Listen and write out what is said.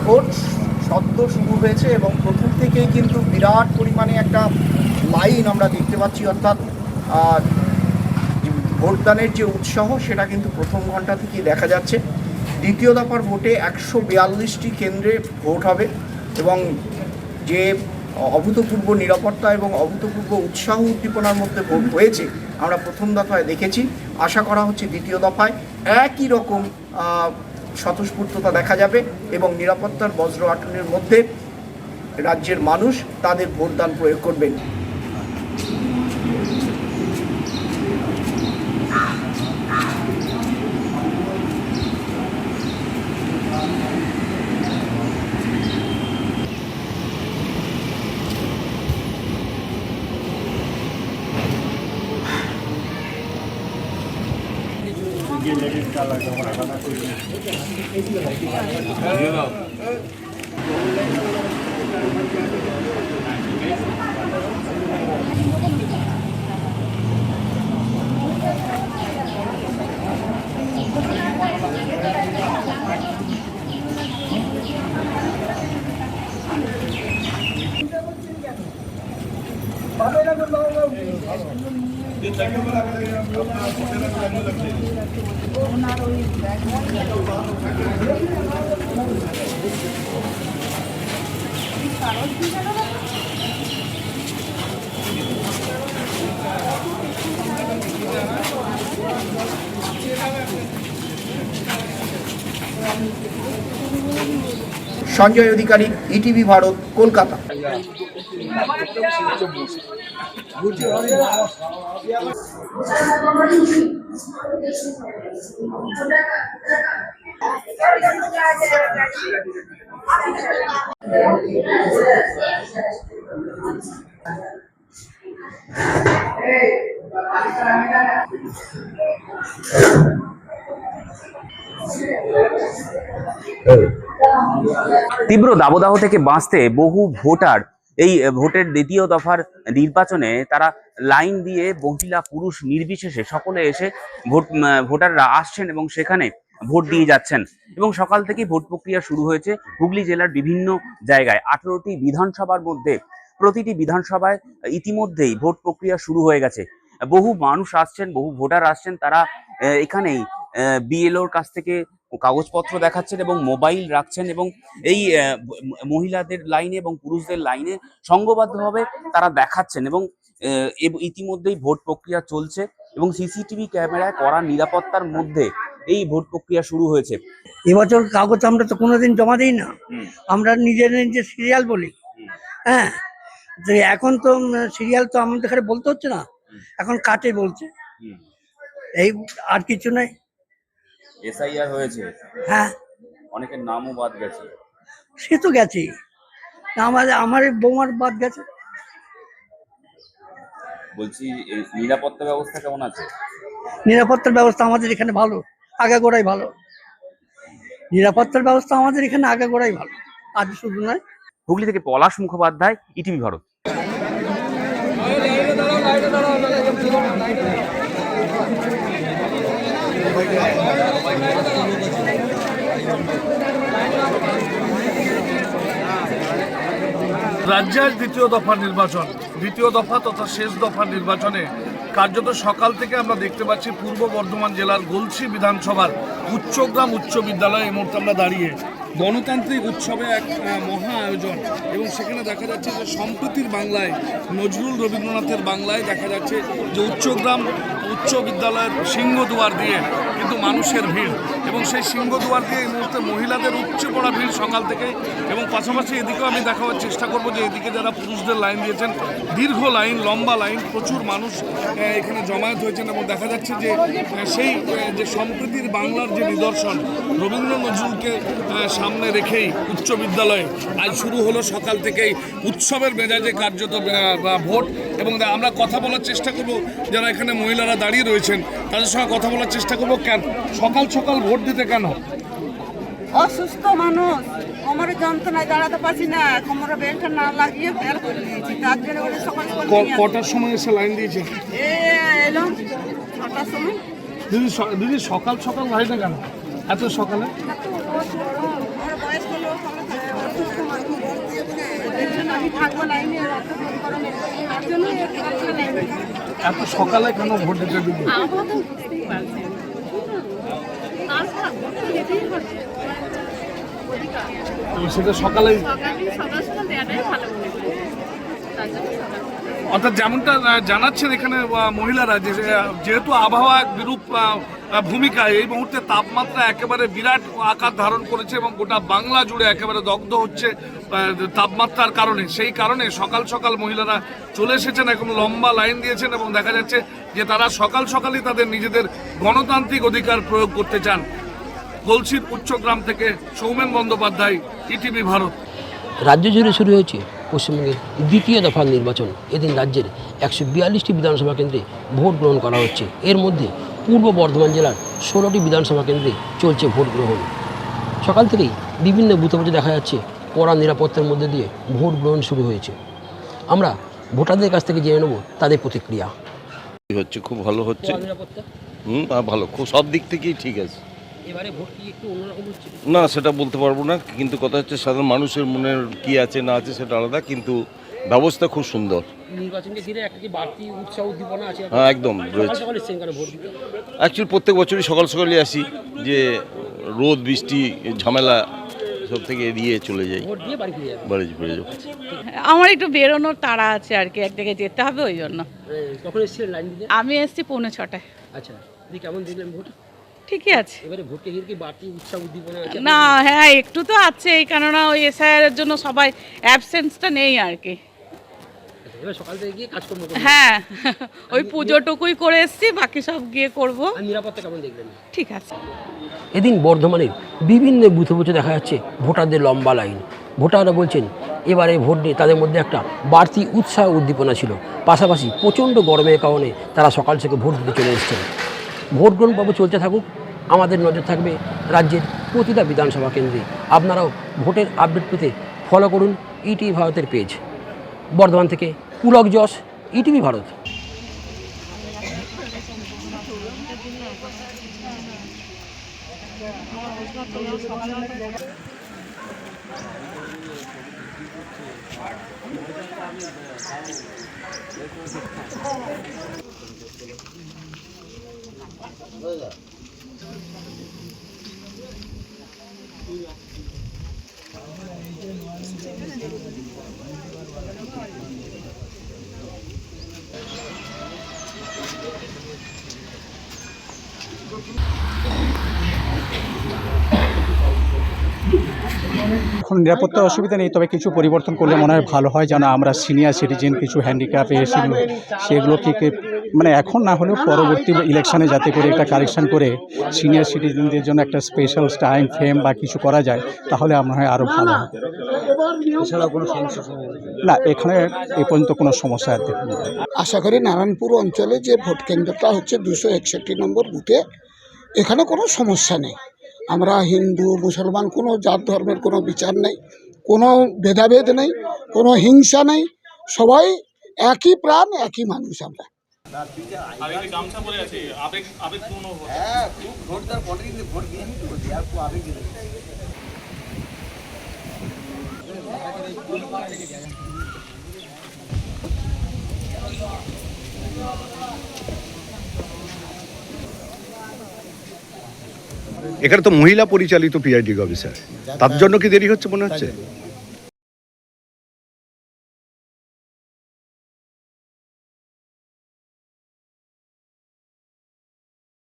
Vote সদ্য শুরু হয়েছে এবং প্রথম থেকেই কিন্তু বিরাট পরিমাণে একটা লাইন আমরা দেখতে পাচ্ছি, অর্থাৎ ভোটদানের যে উৎসাহ সেটা কিন্তু প্রথম ঘন্টা থেকেই দেখা যাচ্ছে। দ্বিতীয় দফার ভোটে 142টি কেন্দ্রে ভোট হবে এবং যে অভূতপূর্ব নিরাপত্তা এবং অভূতপূর্ব উৎসাহ উদ্দীপনার মধ্যে ভোট হয়েছে আমরা প্রথম দফায় দেখেছি। আশা করা হচ্ছে দ্বিতীয় দফায় একই রকম স্বতঃস্ফূর্ততা দেখা যাবে এবং নিরাপত্তার বজ্র আটনের মধ্যে রাজ্যের মানুষ তাদের ভোটদান প্রয়োগ করবেন। সঞ্জয় অধিকারী, ইটিভি ভারত, কলকাতা। তীব্র দাবদাহ থেকে বাঁচতে বহু ভোটার এই ভোটের দ্বিতীয় দফার নির্বাচনে তারা লাইন দিয়ে মহিলা পুরুষ নির্বিশেষে সকলে এসে ভোটাররা আসছেন এবং সেখানে ভোট দিয়ে যাচ্ছেন এবং সকাল থেকেই ভোট প্রক্রিয়া শুরু হয়েছে হুগলি জেলার বিভিন্ন জায়গায়। 18টি বিধানসভার মধ্যে প্রতিটি বিধানসভায় ইতিমধ্যেই ভোট প্রক্রিয়া শুরু হয়ে গেছে। বহু মানুষ আসছেন, বহু ভোটার আসছেন, তারা এখানেই বিএলওর কাছ থেকে কাগজপত্র দেখাচ্ছেন এবং মোবাইল রাখছেন এবং এই মহিলাদের লাইনে এবং পুরুষদের লাইনে সংঘবদ্ধভাবে তারা দেখাচ্ছেন এবং ইতিমধ্যেই ভোট প্রক্রিয়া চলছে এবং সিসিটিভি ক্যামেরায় কড়া নিরাপত্তার মধ্যে এই ভোট প্রক্রিয়া শুরু হয়েছে। এবছর কাগজ আমরা তো কোনোদিন জমা দিই না, আমরা নিজের নিজের সিরিয়াল বলি। হ্যাঁ, এখন তো সিরিয়াল তো আমাদের এখানে বলতে হচ্ছে না, এখন কাটে বলছে, এই আর কিছু নাই। এসআইআর হয়েছে, হ্যাঁ, অনেকের নামও বাদ গেছে। সে তো গেছে, আমার বৌমার বাদ গেছে। বলছি নিরাপত্তা ব্যবস্থা কেমন আছে? নিরাপত্তার ব্যবস্থা আমাদের এখানে ভালো, আগাগোড়াই ভালো। নিরাপত্তার ব্যবস্থা আমাদের এখানে আগাগোড়াই ভালো, আজ শুধু নয়। হুগলি থেকে পলাশ মুখোপাধ্যায়, ইটিভি ভারত। রাজ্যের দ্বিতীয় দফার নির্বাচন, দ্বিতীয় দফা তথা শেষ দফার নির্বাচনে কার্যত সকাল থেকে আমরা দেখতে পাচ্ছি পূর্ব বর্ধমান জেলার গলসি বিধানসভার উচ্চগ্রাম উচ্চ বিদ্যালয়ে এই মুহূর্তে আমরা দাঁড়িয়ে গণতান্ত্রিক উৎসবে এক মহা আয়োজন এবং সেখানে দেখা যাচ্ছে যে সম্প্রতির বাংলায় নজরুল রবীন্দ্রনাথের বাংলায় দেখা যাচ্ছে যে উচ্চগ্রাম উচ্চ বিদ্যালয়ের সিংহদুয়ার দিয়ে কিন্তু মানুষের ভিড় এবং সেই সিংহদুয়ার দিয়ে এই মুহূর্তে মহিলাদের উপচে পড়া ভিড় সকাল থেকেই এবং পাশাপাশি এদিকেও আমি দেখাবার চেষ্টা করব যে এদিকে যারা পুরুষদের লাইন দিয়েছেন, দীর্ঘ লাইন, লম্বা লাইন, প্রচুর মানুষ এখানে জমায়েত হয়েছেন এবং দেখা যাচ্ছে যে সেই যে সম্প্রীতির বাংলার যে নিদর্শন রবীন্দ্র নজরুলকে সামনে রেখেই উচ্চ বিদ্যালয়ে আজ শুরু হলো সকাল থেকেই উৎসবের মেজাজে কার্যত ভোট এবং আমরা কথা বলার চেষ্টা করব যারা এখানে মহিলারা দাঁড়িয়ে রয়েছেন তাদের সঙ্গে কথা বলার চেষ্টা করব। কেন সকাল সকাল ভোট দিতে কেন? অসুস্থ মানুষ, কোমরে যন্ত্রণায় দাঁড়াতে পারছি না, কোমরে বেল্টটা না লাগিয়ে ফের করে নিয়েছি, তার জন্য ওরা সকাল সকাল কটার সময় এসে লাইন দিয়েছে? এলো 6টার সময়। দিদি সকাল সকাল লাইনে কেন এত সকালে? বয়স্ক লোক আমি থাকবো লাইনে অত দেরি গরমে তার জন্য এত সকালে কেন ভোট দিতে দিবি? আবহাওয়া তো বুঝতেই পারছেন। তাছাড়া ভোট তো দিতেই হবে। সেটা সকালেই, সকাল সকাল দেওয়াটাই ভালো মনে করি। তার জন্য সকাল অর্থাৎ যেমনটা জানাচ্ছেন এখানে মহিলারা যে যেহেতু আবহাওয়া এক বিরূপ ভূমিকা, এই মুহূর্তে তাপমাত্রা একেবারে বিরাট আকার ধারণ করেছে এবং গোটা বাংলা জুড়ে একেবারে দগ্ধ হচ্ছে তাপমাত্রার কারণে। সেই কারণে সকাল সকাল মহিলারা চলে এসেছেন, এখন লম্বা লাইন দিয়েছেন এবং দেখা যাচ্ছে যে তারা সকাল সকালই তাদের নিজেদের গণতান্ত্রিক অধিকার প্রয়োগ করতে চান। গলসির উচ্চগ্রাম থেকে সৌমেন বন্দ্যোপাধ্যায়, ইটিভি ভারত। রাজ্য জুড়ে শুরু হয়েছে পশ্চিমবঙ্গের দ্বিতীয় দফার নির্বাচন। এদিন রাজ্যের 142টি বিধানসভা কেন্দ্রে ভোট গ্রহণ করা হচ্ছে। এর মধ্যে পূর্ব বর্ধমান জেলার 16টি বিধানসভা কেন্দ্রে চলছে ভোট গ্রহণ। সকাল থেকেই বিভিন্ন বুথে দেখা যাচ্ছে কড়া নিরাপত্তার মধ্যে দিয়ে ভোট গ্রহণ শুরু হয়েছে। আমরা ভোটারদের কাছ থেকে জেনে নেব তাদের প্রতিক্রিয়া। হচ্ছে খুব ভালো হচ্ছে। নিরাপত্তা ভালো, খুব সব দিক থেকেই ঠিক আছে। এবারে ভোট কি একটু অন্যরকম হচ্ছে? না, সেটা বলতে পারবো না, কিন্তু কথা হচ্ছে সাধারণ মানুষের মনের কি আছে না আছে সেটা আলাদা, কিন্তু ব্যবস্থা খুব সুন্দর। নির্বাচনকে ঘিরে একটা কি বাড়তি উৎসাহ উদ্দীপনা আছে? হ্যাঁ, একদম রয়েছে। সকাল এসেছেন কেন ভোট দিতে? অ্যাকচুয়ালি প্রত্যেক বছরই সকাল সকালই আসি, যে রোদ বৃষ্টি ঝামেলা সব থেকে এড়িয়ে চলে যাই, ভোট দিয়ে বাড়ি ফিরে যাবে। বাড়ি ফিরে যাবো। আমার একটু বেরোনোর তাড়া আছে আর কি, এক জায়গায় যেতে হবে ওই জন্য। কখন এসেছিলেন লাইন দিতে? আমি এসেছি 6:45। আচ্ছা, দি কেমন দেখলেন ভোট? ঠিকই আছে। এবারে ভোটকে ঘিরে কি বাড়তি উৎসাহ উদ্দীপনা আছে? না, হ্যাঁ একটু তো আছে, এই কেননা ওই এসআইআর এর জন্য সবাই অ্যাবসেন্সটা নেই আর কি। এবার সকাল থেকে গিয়ে কাজকর্ম করবেন? হ্যাঁ, ওই পুজোটুকুই করে এসেছি, বাকি সব গিয়ে করব। আর নিরাপত্তা কেমন দেখলেন? ঠিক আছে। এদিন বর্ধমানের বিভিন্ন বুথে দেখা যাচ্ছে ভোটারদের লম্বা লাইন। ভোটাররা বলছেন এবারে ভোট নিয়ে তাদের মধ্যে একটা বাড়তি উৎসাহ উদ্দীপনা ছিল। পাশাপাশি প্রচণ্ড গরমের কারণে তারা সকাল থেকে ভোট দিতে চলে এসেছেন। ভোট গ্রহণ পর্ব চলতে থাকুক, আমাদের নজর থাকবে রাজ্যের প্রতিটা বিধানসভা কেন্দ্রে। আপনারাও ভোটের আপডেট পেতে ফলো করুন ইটিভি ভারতের পেজ। বর্ধমান থেকে পুলক যশ, ইটিভি ভারত। এখন নিরাপত্তার অসুবিধা নেই, তবে কিছু পরিবর্তন করলে মনে হয় ভালো হয়, যেন আমরা সিনিয়র সিটিজেন কিছু হ্যান্ডিক্যাপ সেগুলোকে মানে এখন না হলেও পরবর্তী ইলেকশনে যাতে করে একটা কারেকশন করে সিনিয়র সিটিজেনদের জন্য একটা স্পেশাল টাইম ফ্রেম বা কিছু করা যায়, তাহলে আমার হয় আরও ভালো হয়। এছাড়াও কোনো সমস্যা? না, এখানে এ পর্যন্ত কোনো সমস্যা আর দেখুন। আশা করি নারায়ণপুর অঞ্চলে যে ভোট কেন্দ্রটা হচ্ছে 261 নম্বর বুথে, এখানে কোনো সমস্যা নেই। আমরা হিন্দু মুসলমান কোনো জাত ধর্মের কোনো বিচার নেই, কোনো ভেদাভেদ নেই, কোনো হিংসা নেই, সবাই একই প্রাণ একই মানুষ। আমরা এখানে তো মহিলা পরিচালিত প্রিজাইডিং অফিসার, তার জন্য কি দেরি হচ্ছে মনে হচ্ছে?